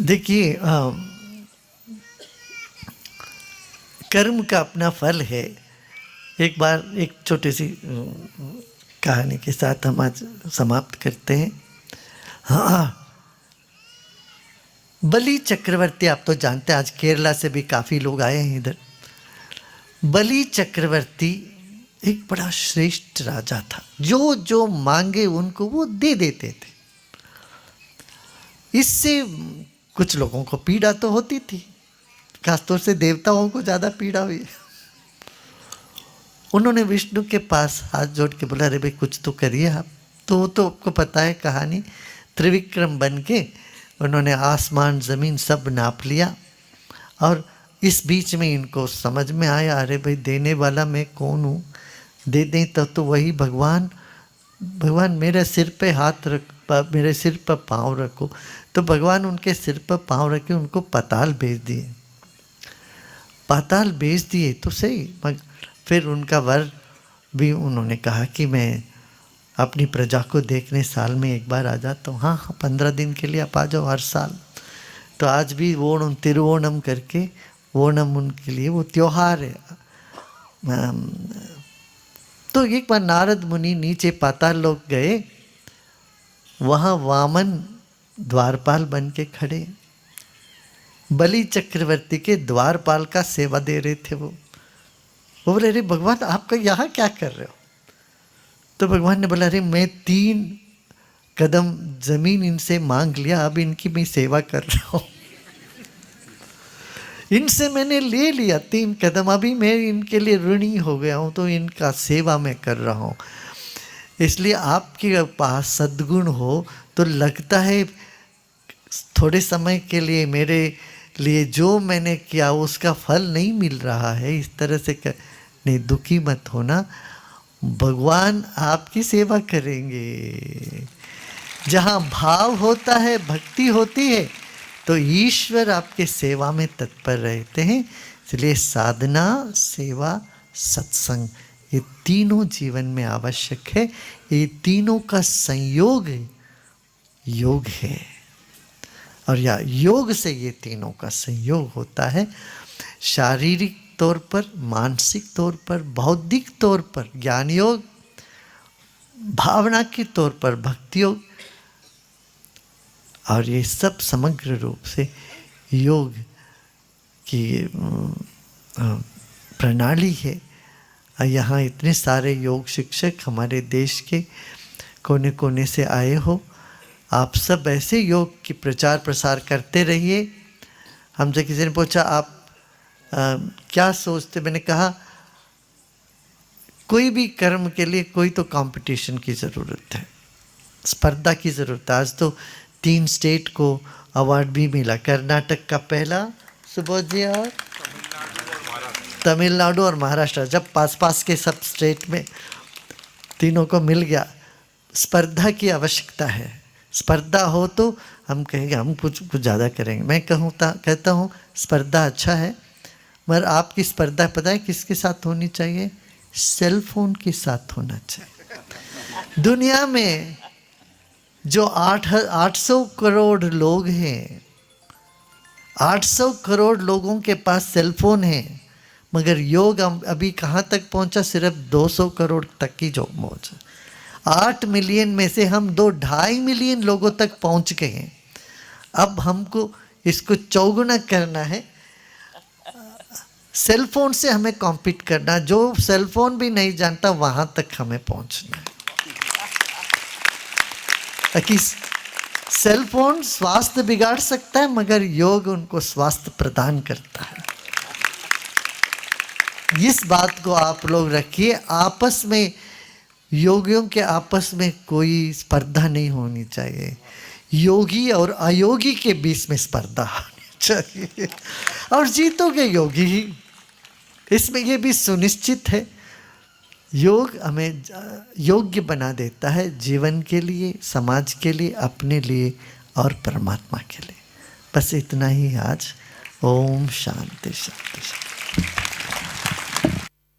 देखिए, कर्म का अपना फल है। एक बार एक छोटी सी कहानी के साथ हम आज समाप्त करते हैं। हाँ, बलि चक्रवर्ती, आप तो जानते हैं, आज केरला से भी काफ़ी लोग आए हैं इधर। बलि चक्रवर्ती एक बड़ा श्रेष्ठ राजा था, जो जो मांगे उनको वो दे देते थे। इससे कुछ लोगों को पीड़ा तो होती थी, खासतौर से देवताओं को ज़्यादा पीड़ा हुई। उन्होंने विष्णु के पास हाथ जोड़ के बोला, अरे भाई कुछ तो करिए आप। तो आपको पता है कहानी, त्रिविक्रम बन के उन्होंने आसमान ज़मीन सब नाप लिया। और इस बीच में इनको समझ में आया, अरे भाई देने वाला मैं कौन हूँ, दे दें तो वही भगवान मेरे सिर पे हाथ रख, मेरे सिर पर पाँव रखो। तो भगवान उनके सिर पर पाँव रखे, उनको पाताल भेज दिए। पाताल भेज दिए तो सही, फिर उनका वर भी उन्होंने कहा कि मैं अपनी प्रजा को देखने साल में एक बार आ जाता हूँ। हाँ, 15 दिन के लिए आप आ जाओ हर साल। तो आज भी ओणम तिरुवोणम करके, ओणम उनके लिए वो त्योहार है। तो एक बार नारद मुनि नीचे पाताल लोक गए, वहाँ वामन द्वारपाल बन के खड़े, बलि चक्रवर्ती के द्वारपाल का सेवा दे रहे थे। वो बोले, अरे भगवान आपका यहाँ क्या कर रहे हो? तो भगवान ने बोला, अरे मैं 3 कदम जमीन इनसे मांग लिया, अब इनकी मैं सेवा कर रहा हूँ। इनसे मैंने ले लिया 3 कदम, अभी मैं इनके लिए ऋणी हो गया हूँ, तो इनका सेवा मैं कर रहा हूँ। इसलिए आपके पास सद्गुण हो तो लगता है थोड़े समय के लिए मेरे लिए जो मैंने किया उसका फल नहीं मिल रहा है, इस तरह से नहीं, दुखी मत होना, भगवान आपकी सेवा करेंगे। जहाँ भाव होता है, भक्ति होती है, तो ईश्वर आपके सेवा में तत्पर रहते हैं। इसलिए साधना, सेवा, सत्संग, ये तीनों जीवन में आवश्यक है। ये तीनों का संयोग योग है, और या योग से ये तीनों का संयोग होता है। शारीरिक तौर पर, मानसिक तौर पर, बौद्धिक तौर पर ज्ञान योग, भावना के तौर पर भक्ति योग, और ये सब समग्र रूप से योग की प्रणाली है। यहाँ इतने सारे योग शिक्षक हमारे देश के कोने कोने से आए हो, आप सब ऐसे योग की प्रचार प्रसार करते रहिए। हमसे किसी ने पूछा आप क्या सोचते, मैंने कहा कोई भी कर्म के लिए कोई तो कंपटीशन की ज़रूरत है, स्पर्धा की ज़रूरत है। आज तो 3 स्टेट को अवार्ड भी मिला, कर्नाटक का पहला, सुबोध जी, और तमिलनाडु और महाराष्ट्र, जब पास के सब स्टेट में तीनों को मिल गया। स्पर्धा की आवश्यकता है, स्पर्धा हो तो हम कहेंगे हम कुछ ज़्यादा करेंगे। मैं कहता हूँ स्पर्धा अच्छा है, मगर आपकी स्पर्धा पता है किसके साथ होनी चाहिए? सेल फोन के साथ होना चाहिए। दुनिया में जो 800 करोड़ लोग हैं, 800 करोड़ लोगों के पास सेलफोन है, मगर योग अभी कहाँ तक पहुँचा? सिर्फ 200 करोड़ तक की जो पहुँचा। 8 मिलियन में से हम 2-2.5 मिलियन लोगों तक पहुँच गए हैं। अब हमको इसको चौगुना करना है, सेलफोन से हमें कॉम्पीट करना, जो सेलफोन भी नहीं जानता वहाँ तक हमें पहुँचना है। ताकि सेलफोन स्वास्थ्य बिगाड़ सकता है, मगर योग उनको स्वास्थ्य प्रदान करता है। इस बात को आप लोग रखिए। आपस में, योगियों के आपस में कोई स्पर्धा नहीं होनी चाहिए। योगी और अयोगी के बीच में स्पर्धा होनी चाहिए, और जीतोगे योगी ही। इसमें ये भी सुनिश्चित है, योग हमें योग्य बना देता है जीवन के लिए, समाज के लिए, अपने लिए और परमात्मा के लिए। बस इतना ही आज। ओम शांति शांति शांति।